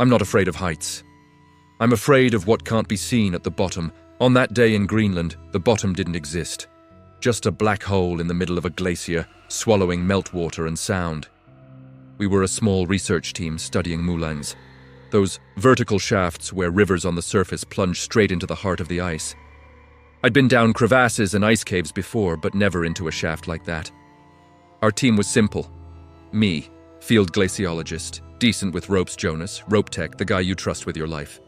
I'm not afraid of heights. I'm afraid of what can't be seen at the bottom. On that day in Greenland, the bottom didn't exist. Just a black hole in the middle of a glacier, swallowing meltwater and sound. We were a small research team studying moulins, those vertical shafts where rivers on the surface plunge straight into the heart of the ice. I'd been down crevasses and ice caves before, but never into a shaft like that. Our team was simple. Me, field glaciologist, decent with ropes Jonas, rope tech, the guy you trust with your life.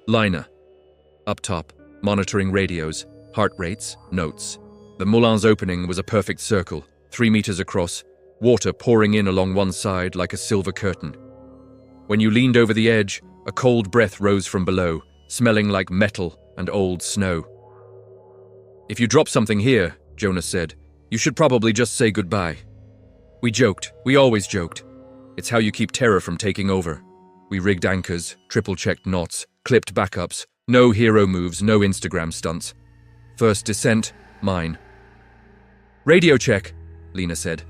Lina, up top, monitoring radios, heart rates, notes. The moulin's opening was a perfect circle, 3 meters across, water pouring in along one side like a silver curtain. When you leaned over the edge, a cold breath rose from below, smelling like metal and old snow. "If you drop something here," Jonas said, "you should probably just say goodbye." We joked. We always joked. It's how you keep terror from taking over. We rigged anchors, triple-checked knots, clipped backups, no hero moves, no Instagram stunts. First descent, mine. "Radio check," Lina said.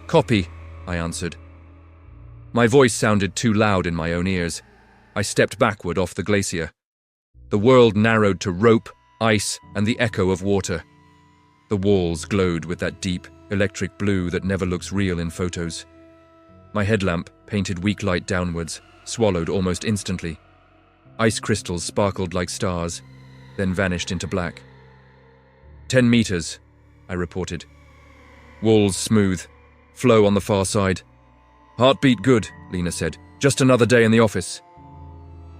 "Copy," I answered. My voice sounded too loud in my own ears. I stepped backward off the glacier. The world narrowed to rope, ice, and the echo of water. The walls glowed with that deep, electric blue that never looks real in photos. My headlamp, painted weak light downwards, swallowed almost instantly. Ice crystals sparkled like stars, then vanished into black. 10 meters, I reported. Walls smooth, flow on the far side. "Heartbeat good," Lina said. "Just another day in the office."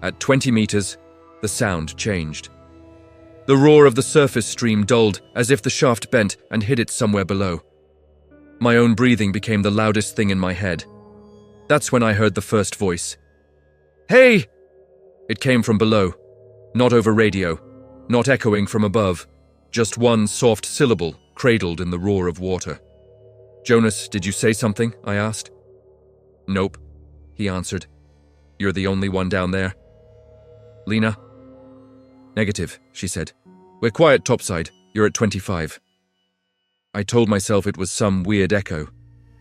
At 20 meters, the sound changed. The roar of the surface stream dulled, as if the shaft bent and hid it somewhere below. My own breathing became the loudest thing in my head. That's when I heard the first voice. "Hey!" It came from below, not over radio, not echoing from above, just one soft syllable cradled in the roar of water. "Jonas, did you say something?" I asked. "Nope," he answered. "You're the only one down there." "Lina?" "Negative," she said. "We're quiet topside. You're at 25. I told myself it was some weird echo.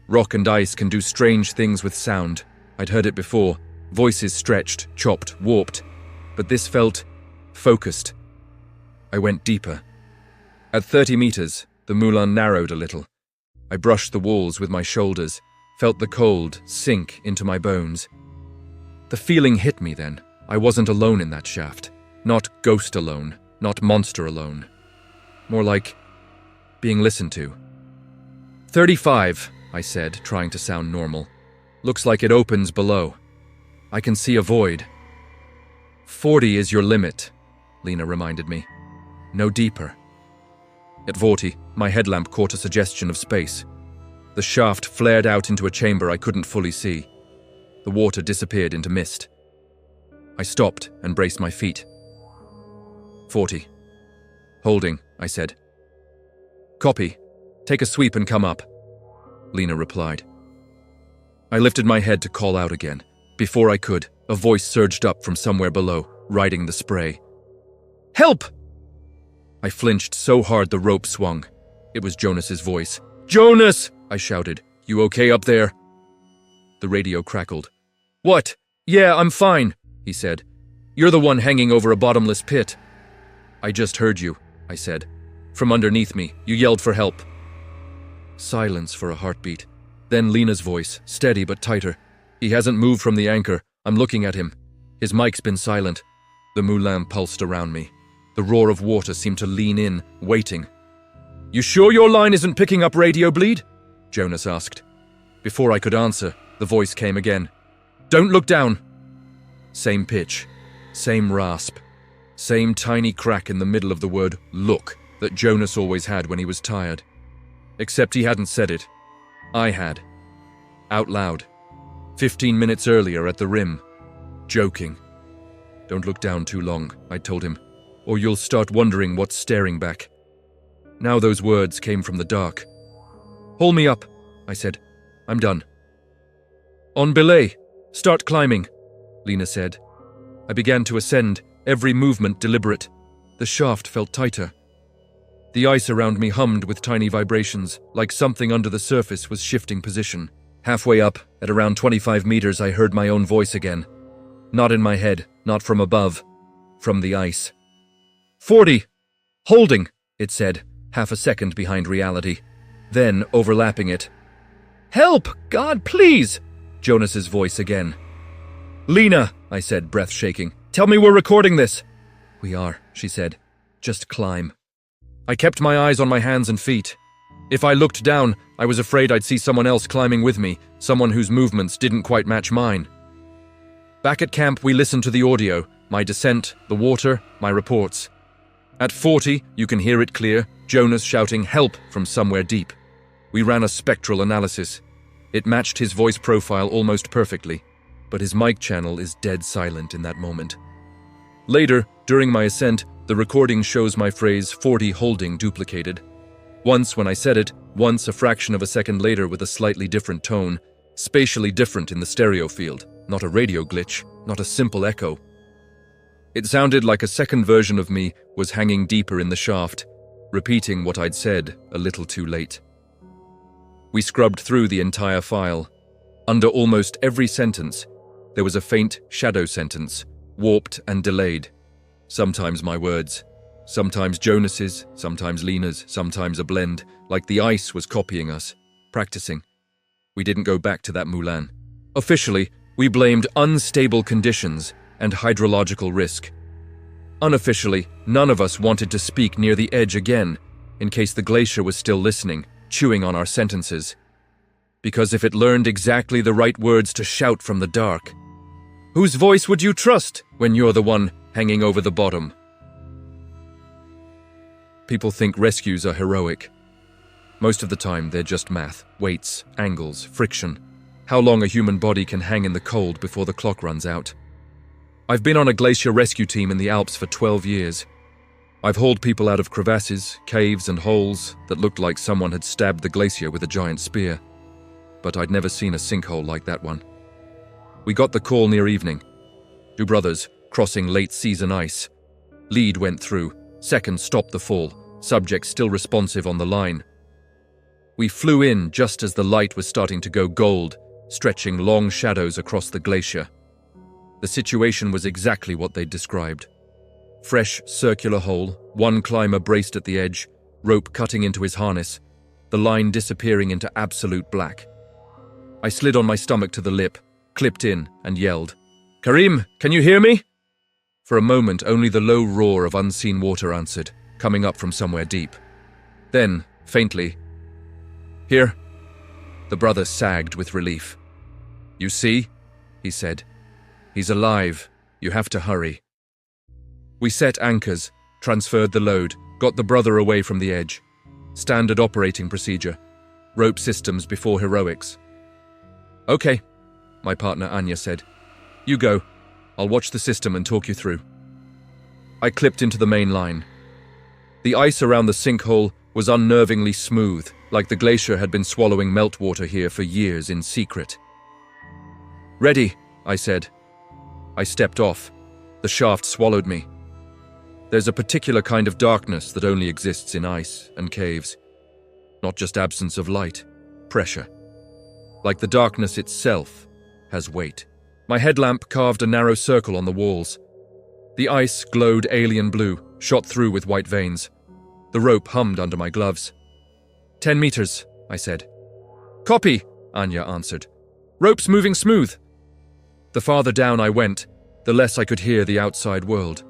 Rock and ice can do strange things with sound. I'd heard it before. Voices stretched, chopped, warped. But this felt focused. I went deeper. At 30 meters, the moulin narrowed a little. I brushed the walls with my shoulders, felt the cold sink into my bones. The feeling hit me then. I wasn't alone in that shaft. Not ghost alone, not monster alone. More like being listened to. 35, I said, trying to sound normal. Looks like it opens below. I can see a void. 40 is your limit, Lina reminded me. No deeper. At 40, my headlamp caught a suggestion of space. The shaft flared out into a chamber I couldn't fully see. The water disappeared into mist. I stopped and braced my feet. 40. Holding, I said. Copy. Take a sweep and come up, Lina replied. I lifted my head to call out again. Before I could, a voice surged up from somewhere below, riding the spray. Help! I flinched so hard the rope swung. It was Jonas's voice. Jonas! I shouted. You okay up there? The radio crackled. What? Yeah, I'm fine, he said. You're the one hanging over a bottomless pit. I just heard you, I said. From underneath me, you yelled for help. Silence for a heartbeat. Then Lina's voice, steady but tighter. He hasn't moved from the anchor. I'm looking at him. His mic's been silent. The moulin pulsed around me. The roar of water seemed to lean in, waiting. You sure your line isn't picking up radio bleed? Jonas asked. Before I could answer, the voice came again. Don't look down. Same pitch, same rasp, same tiny crack in the middle of the word look that Jonas always had when he was tired. Except he hadn't said it. I had. Out loud. 15 minutes earlier at the rim. Joking. Don't look down too long, I told him, or you'll start wondering what's staring back. Now those words came from the dark. Haul me up, I said. I'm done. On belay. Start climbing, Lina said. I began to ascend, every movement deliberate. The shaft felt tighter. The ice around me hummed with tiny vibrations, like something under the surface was shifting position, Halfway up, at around 25 meters, I heard my own voice again. Not in my head, not from above, from the ice. 40! Holding, it said, half a second behind reality. Then, overlapping it. Help! God, please! Jonas's voice again. Lena, I said, breath shaking. Tell me we're recording this. We are, she said. Just climb. I kept my eyes on my hands and feet. If I looked down, I was afraid I'd see someone else climbing with me, someone whose movements didn't quite match mine. Back at camp, we listened to the audio, my descent, the water, my reports. At 40, you can hear it clear, Jonas shouting help from somewhere deep. We ran a spectral analysis. It matched his voice profile almost perfectly, but his mic channel is dead silent in that moment. Later, during my ascent, the recording shows my phrase 40 holding duplicated. Once when I said it, once a fraction of a second later with a slightly different tone, spatially different in the stereo field, not a radio glitch, not a simple echo. It sounded like a second version of me was hanging deeper in the shaft, repeating what I'd said a little too late. We scrubbed through the entire file. Under almost every sentence, there was a faint shadow sentence, warped and delayed. Sometimes my words, sometimes Jonas's, sometimes Lena's, sometimes a blend, like the ice was copying us, practicing. We didn't go back to that Mulan. Officially, we blamed unstable conditions and hydrological risk. Unofficially, none of us wanted to speak near the edge again, in case the glacier was still listening, chewing on our sentences. Because if it learned exactly the right words to shout from the dark, whose voice would you trust when you're the one hanging over the bottom? People think rescues are heroic. Most of the time, they're just math, weights, angles, friction, how long a human body can hang in the cold before the clock runs out. I've been on a glacier rescue team in the Alps for 12 years. I've hauled people out of crevasses, caves, and holes that looked like someone had stabbed the glacier with a giant spear. But I'd never seen a sinkhole like that one. We got the call near evening. Two brothers, crossing late-season ice. Lead went through, second stopped the fall, subject still responsive on the line. We flew in just as the light was starting to go gold, stretching long shadows across the glacier. The situation was exactly what they'd described. Fresh, circular hole, one climber braced at the edge, rope cutting into his harness, the line disappearing into absolute black. I slid on my stomach to the lip, clipped in, and yelled, "Karim, can you hear me?" For a moment, only the low roar of unseen water answered, coming up from somewhere deep. Then, faintly, "Here." The brother sagged with relief. "You see?" he said. "He's alive. You have to hurry." We set anchors, transferred the load, got the brother away from the edge. Standard operating procedure. Rope systems before heroics. "Okay," my partner Anya said. "You go. I'll watch the system and talk you through." I clipped into the main line. The ice around the sinkhole was unnervingly smooth, like the glacier had been swallowing meltwater here for years in secret. "Ready," I said. I stepped off. The shaft swallowed me. There's a particular kind of darkness that only exists in ice and caves. Not just absence of light, pressure. Like the darkness itself has weight. My headlamp carved a narrow circle on the walls. The ice glowed alien blue, shot through with white veins. The rope hummed under my gloves. 10 meters, I said. "Copy," Anya answered. "Rope's moving smooth." The farther down I went, the less I could hear the outside world.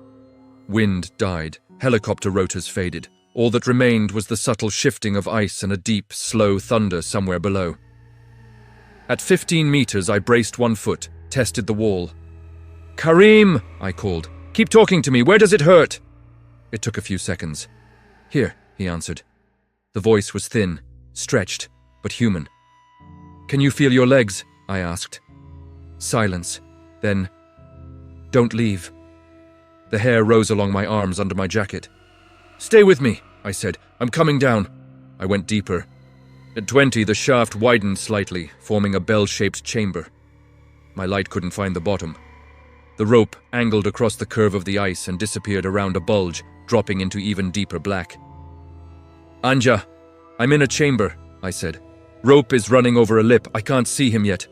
Wind died, helicopter rotors faded. All that remained was the subtle shifting of ice and a deep, slow thunder somewhere below. At 15 meters, I braced one foot, tested the wall. "Karim," I called. "Keep talking to me. Where does it hurt?" It took a few seconds. "Here," he answered. The voice was thin, stretched, but human. "Can you feel your legs?" I asked. Silence. Then, "Don't leave." The hair rose along my arms under my jacket. "Stay with me," I said. "I'm coming down." I went deeper. At 20, the shaft widened slightly, forming a bell-shaped chamber. My light couldn't find the bottom. The rope angled across the curve of the ice and disappeared around a bulge, dropping into even deeper black. "Anja, I'm in a chamber," I said. Rope is running over a lip. I can't see him yet.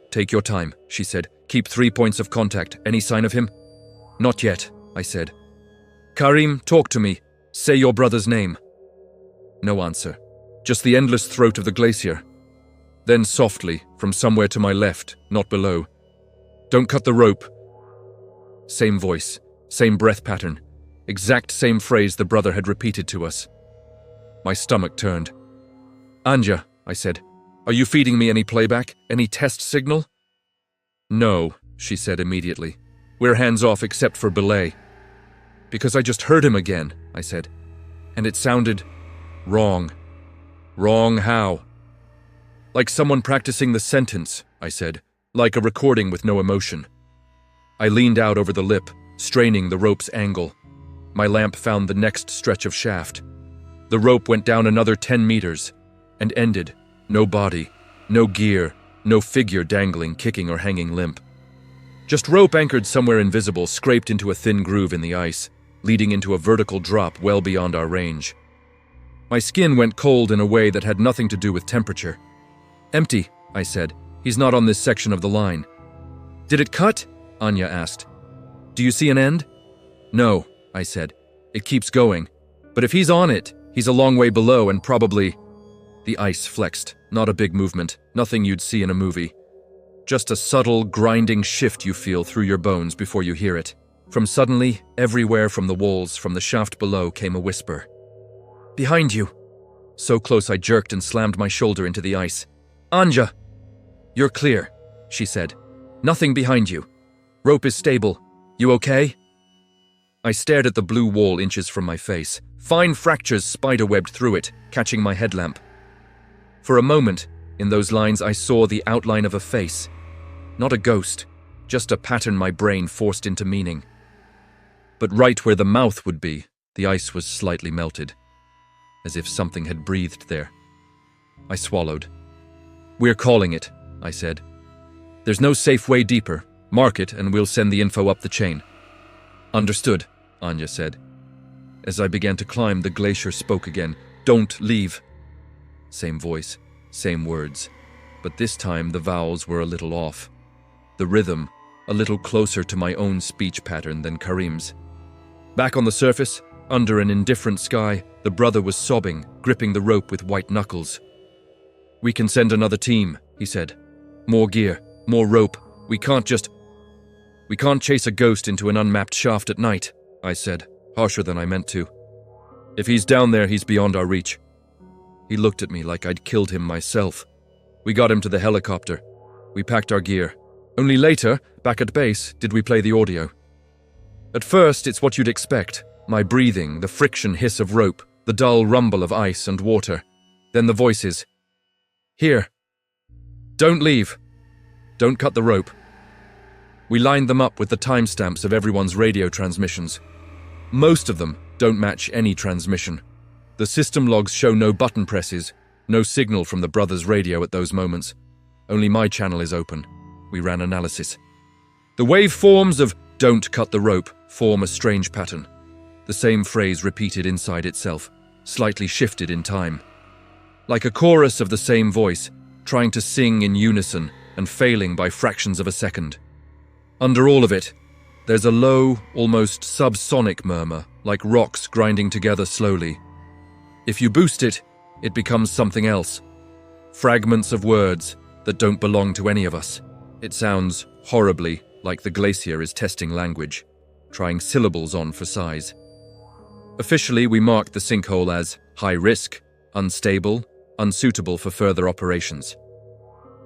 Take your time, she said. Keep 3 points of contact. Any sign of him? Not yet, I said. Karim, talk to me. Say your brother's name. No answer. Just the endless throat of the glacier. Then softly, from somewhere to my left, not below. Don't cut the rope. Same voice, same breath pattern, exact same phrase the brother had repeated to us. My stomach turned. Anja, I said, are you feeding me any playback, any test signal? No, she said immediately. We're hands off except for belay. Because I just heard him again, I said. And it sounded wrong. Wrong how? Like someone practicing the sentence, I said, like a recording with no emotion. I leaned out over the lip, straining the rope's angle. My lamp found the next stretch of shaft. The rope went down another 10 meters and ended. No body, no gear, no figure dangling, kicking, or hanging limp. Just rope anchored somewhere invisible, scraped into a thin groove in the ice, leading into a vertical drop well beyond our range. My skin went cold in a way that had nothing to do with temperature. Empty, I said. He's not on this section of the line. Did it cut? Anya asked. Do you see an end? No, I said. It keeps going. But if he's on it, he's a long way below and probably... The ice flexed. Not a big movement. Nothing you'd see in a movie. Just a subtle, grinding shift you feel through your bones before you hear it. From suddenly, everywhere from the walls, from the shaft below, came a whisper. Behind you. So close I jerked and slammed my shoulder into the ice. Anja! You're clear, she said. Nothing behind you. Rope is stable. You okay? I stared at the blue wall inches from my face. Fine fractures spiderwebbed through it, catching my headlamp. For a moment, in those lines I saw the outline of a face. Not a ghost, just a pattern my brain forced into meaning. But right where the mouth would be, the ice was slightly melted, as if something had breathed there. I swallowed. We're calling it, I said. There's no safe way deeper. Mark it and we'll send the info up the chain. Understood, Anya said. As I began to climb, the glacier spoke again. Don't leave. Same voice, same words, but this time the vowels were a little off. The rhythm, a little closer to my own speech pattern than Karim's. Back on the surface, under an indifferent sky, the brother was sobbing, gripping the rope with white knuckles. We can send another team, he said. More gear, more rope. We can't chase a ghost into an unmapped shaft at night, I said, harsher than I meant to. If he's down there, he's beyond our reach. He looked at me like I'd killed him myself. We got him to the helicopter. We packed our gear. Only later, back at base, did we play the audio. At first, it's what you'd expect. My breathing, the friction hiss of rope, the dull rumble of ice and water. Then the voices. Here. Don't leave. Don't cut the rope. We lined them up with the timestamps of everyone's radio transmissions. Most of them don't match any transmission. The system logs show no button presses, no signal from the brothers' radio at those moments. Only my channel is open. We ran analysis. The waveforms of "don't cut the rope" form a strange pattern. The same phrase repeated inside itself, slightly shifted in time. Like a chorus of the same voice, trying to sing in unison and failing by fractions of a second. Under all of it, there's a low, almost subsonic murmur, like rocks grinding together slowly. If you boost it, it becomes something else. Fragments of words that don't belong to any of us. It sounds horribly like the Glacier is testing language, trying syllables on for size. Officially, we marked the sinkhole as high risk, unstable, unsuitable for further operations.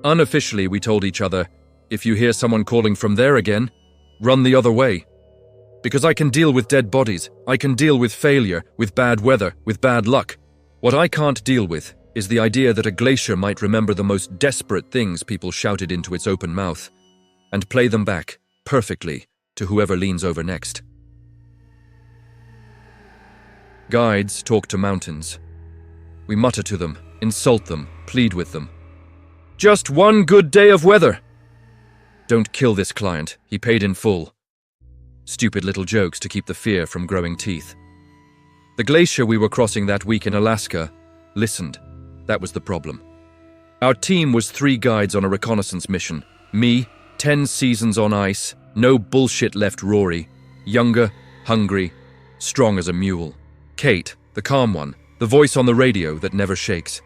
Unofficially, we told each other, if you hear someone calling from there again, run the other way. Because I can deal with dead bodies, I can deal with failure, with bad weather, with bad luck. What I can't deal with is the idea that a glacier might remember the most desperate things people shouted into its open mouth, and play them back, perfectly, to whoever leans over next. Guides talk to mountains. We mutter to them, insult them, plead with them. Just one good day of weather! Don't kill this client, he paid in full. Stupid little jokes to keep the fear from growing teeth. The glacier we were crossing that week in Alaska listened. That was the problem. Our team was 3 guides on a reconnaissance mission. Me, 10 seasons on ice, no bullshit left Rory, younger, hungry, strong as a mule. Kate, the calm one, the voice on the radio that never shakes.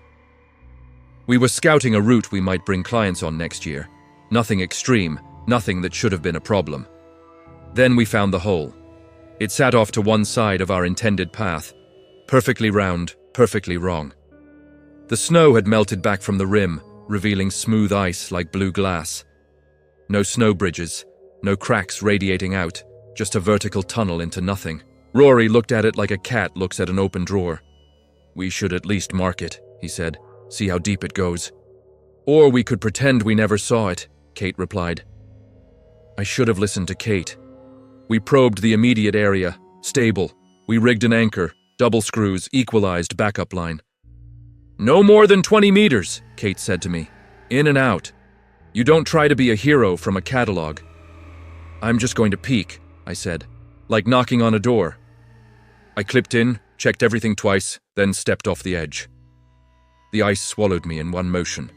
We were scouting a route we might bring clients on next year. Nothing extreme, nothing that should have been a problem. Then we found the hole. It sat off to one side of our intended path, perfectly round, perfectly wrong. The snow had melted back from the rim, revealing smooth ice like blue glass. No snow bridges, no cracks radiating out, just a vertical tunnel into nothing. Rory looked at it like a cat looks at an open drawer. "We should at least mark it," he said. "See how deep it goes." "Or we could pretend we never saw it," Kate replied. I should have listened to Kate. We probed the immediate area, stable. We rigged an anchor, double screws, equalized backup line. "No more than 20 meters, Kate said to me. "In and out. You don't try to be a hero from a catalog." "I'm just going to peek," I said, like knocking on a door. I clipped in, checked everything twice, then stepped off the edge. The ice swallowed me in one motion.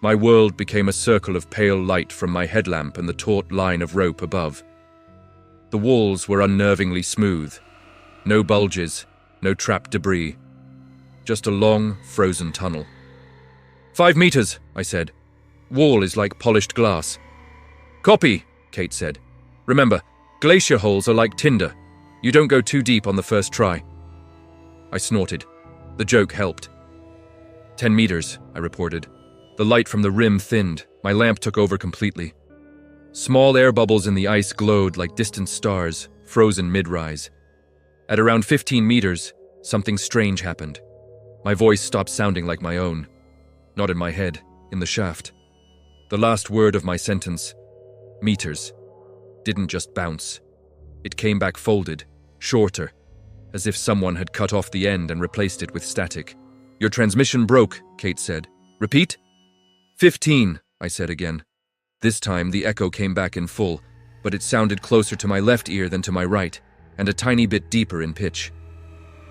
My world became a circle of pale light from my headlamp and the taut line of rope above. The walls were unnervingly smooth. No bulges, no trapped debris. Just a long, frozen tunnel. 5 meters, I said. Wall is like polished glass. "Copy," Kate said. "Remember, glacier holes are like tinder. You don't go too deep on the first try." I snorted. The joke helped. 10 meters, I reported. The light from the rim thinned. My lamp took over completely. Small air bubbles in the ice glowed like distant stars, frozen mid-rise. At around 15 meters, something strange happened. My voice stopped sounding like my own. Not in my head, in the shaft. The last word of my sentence, meters, didn't just bounce. It came back folded, shorter, as if someone had cut off the end and replaced it with static. "Your transmission broke," Kate said. "Repeat?" 15, I said again. This time the echo came back in full, but it sounded closer to my left ear than to my right, and a tiny bit deeper in pitch.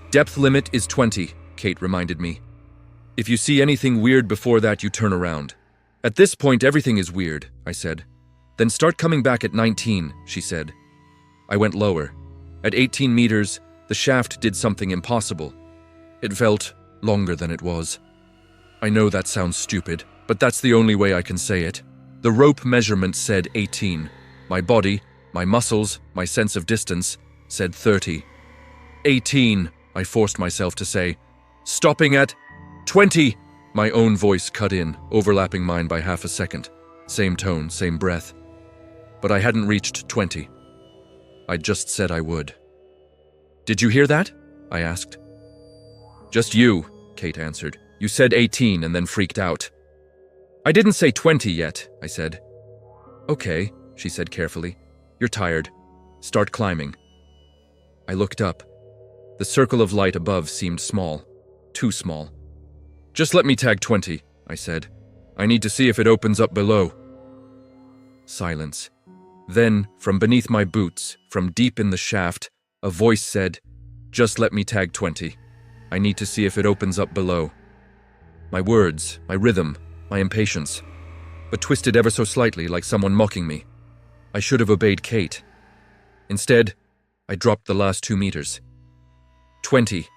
"Depth limit is 20, Kate reminded me. "If you see anything weird before that, you turn around." "At this point, everything is weird," I said. "Then start coming back at 19, she said. I went lower. At 18 meters, the shaft did something impossible. It felt longer than it was. I know that sounds stupid, but that's the only way I can say it. The rope measurement said 18. My body, my muscles, my sense of distance said 30. 18, I forced myself to say. Stopping at 20, my own voice cut in, overlapping mine by half a second. Same tone, same breath. But I hadn't reached 20. I'd just said I would. "Did you hear that?" I asked. "Just you," Kate answered. "You said 18 and then freaked out." "I didn't say 20 yet," I said. "Okay," she said carefully. "You're tired. Start climbing." I looked up. The circle of light above seemed small. Too small. "Just let me tag 20, I said. "I need to see if it opens up below." Silence. Then, from beneath my boots, from deep in the shaft, a voice said, "Just let me tag 20. I need to see if it opens up below." My words, my rhythm, my impatience, but twisted ever so slightly like someone mocking me. I should have obeyed Kate. Instead, I dropped the last 2 meters. 20,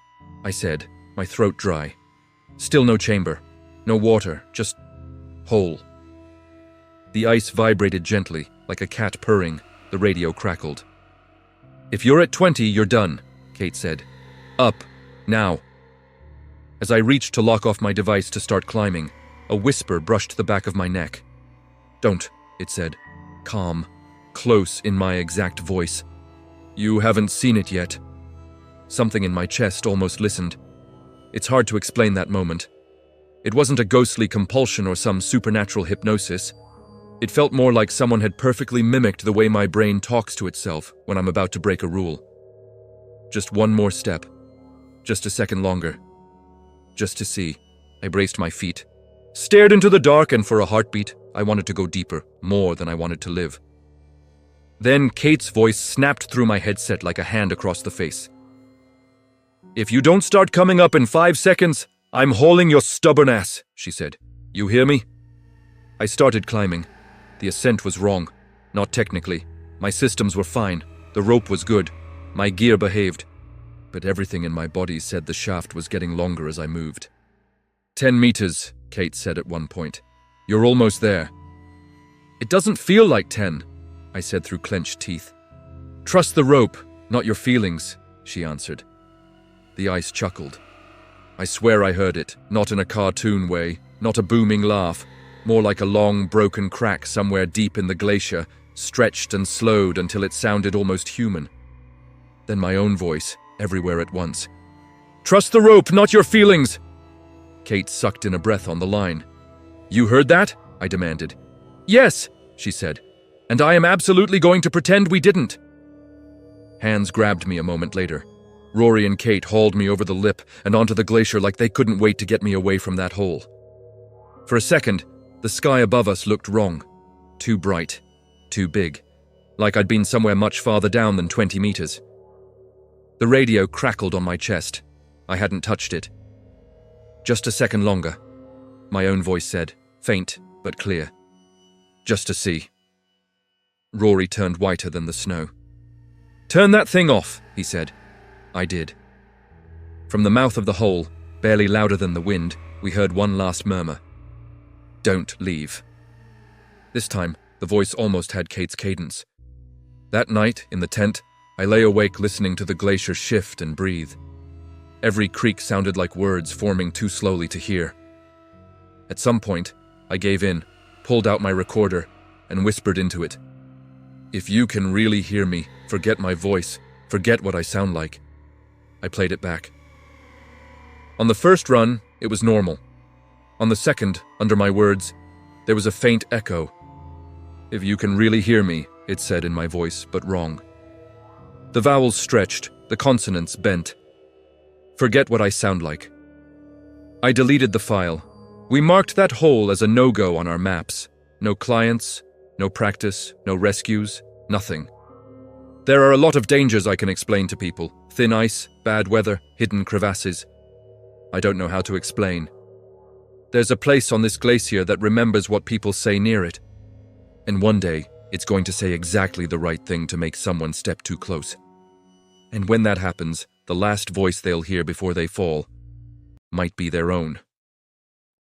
I said, my throat dry. Still no chamber, no water, just hole. The ice vibrated gently, like a cat purring. The radio crackled. "If you're at 20, you're done," Kate said. "Up, now." As I reached to lock off my device to start climbing, a whisper brushed the back of my neck. "Don't," it said, calm, close in my exact voice. "You haven't seen it yet." Something in my chest almost listened. It's hard to explain that moment. It wasn't a ghostly compulsion or some supernatural hypnosis. It felt more like someone had perfectly mimicked the way my brain talks to itself when I'm about to break a rule. Just one more step. Just a second longer. Just to see. I braced my feet. Stared into the dark, and for a heartbeat, I wanted to go deeper, more than I wanted to live. Then Kate's voice snapped through my headset like a hand across the face. "If you don't start coming up in 5 seconds, I'm hauling your stubborn ass," she said. You hear me? I started climbing. The ascent was wrong. Not technically. My systems were fine. The rope was good. My gear behaved. But everything in my body said the shaft was getting longer as I moved. 10 meters, Kate said at one point. You're almost there. It doesn't feel like 10, I said through clenched teeth. Trust the rope, not your feelings, she answered. The ice chuckled. I swear I heard it, not in a cartoon way, not a booming laugh, more like a long, broken crack somewhere deep in the glacier, stretched and slowed until it sounded almost human. Then my own voice, everywhere at once. Trust the rope, not your feelings! Kate sucked in a breath on the line. You heard that? I demanded. Yes, she said, and I am absolutely going to pretend we didn't. Hands grabbed me a moment later. Rory and Kate hauled me over the lip and onto the glacier like they couldn't wait to get me away from that hole. For a second, the sky above us looked wrong. Too bright, too big, like I'd been somewhere much farther down than 20 meters. The radio crackled on my chest. I hadn't touched it. Just a second longer, my own voice said, faint but clear. Just to see. Rory turned whiter than the snow. Turn that thing off, he said. I did. From the mouth of the hole, barely louder than the wind, we heard one last murmur. Don't leave. This time, the voice almost had Kate's cadence. That night, in the tent, I lay awake listening to the glacier shift and breathe. Every creak sounded like words forming too slowly to hear. At some point, I gave in, pulled out my recorder, and whispered into it. If you can really hear me, forget my voice, forget what I sound like. I played it back. On the first run, it was normal. On the second, under my words, there was a faint echo. If you can really hear me, it said in my voice, but wrong. The vowels stretched, the consonants bent. Forget what I sound like. I deleted the file. We marked that hole as a no-go on our maps. No clients, no practice, no rescues, nothing. There are a lot of dangers I can explain to people. Thin ice, bad weather, hidden crevasses. I don't know how to explain. There's a place on this glacier that remembers what people say near it. And one day, it's going to say exactly the right thing to make someone step too close. And when that happens, the last voice they'll hear before they fall might be their own.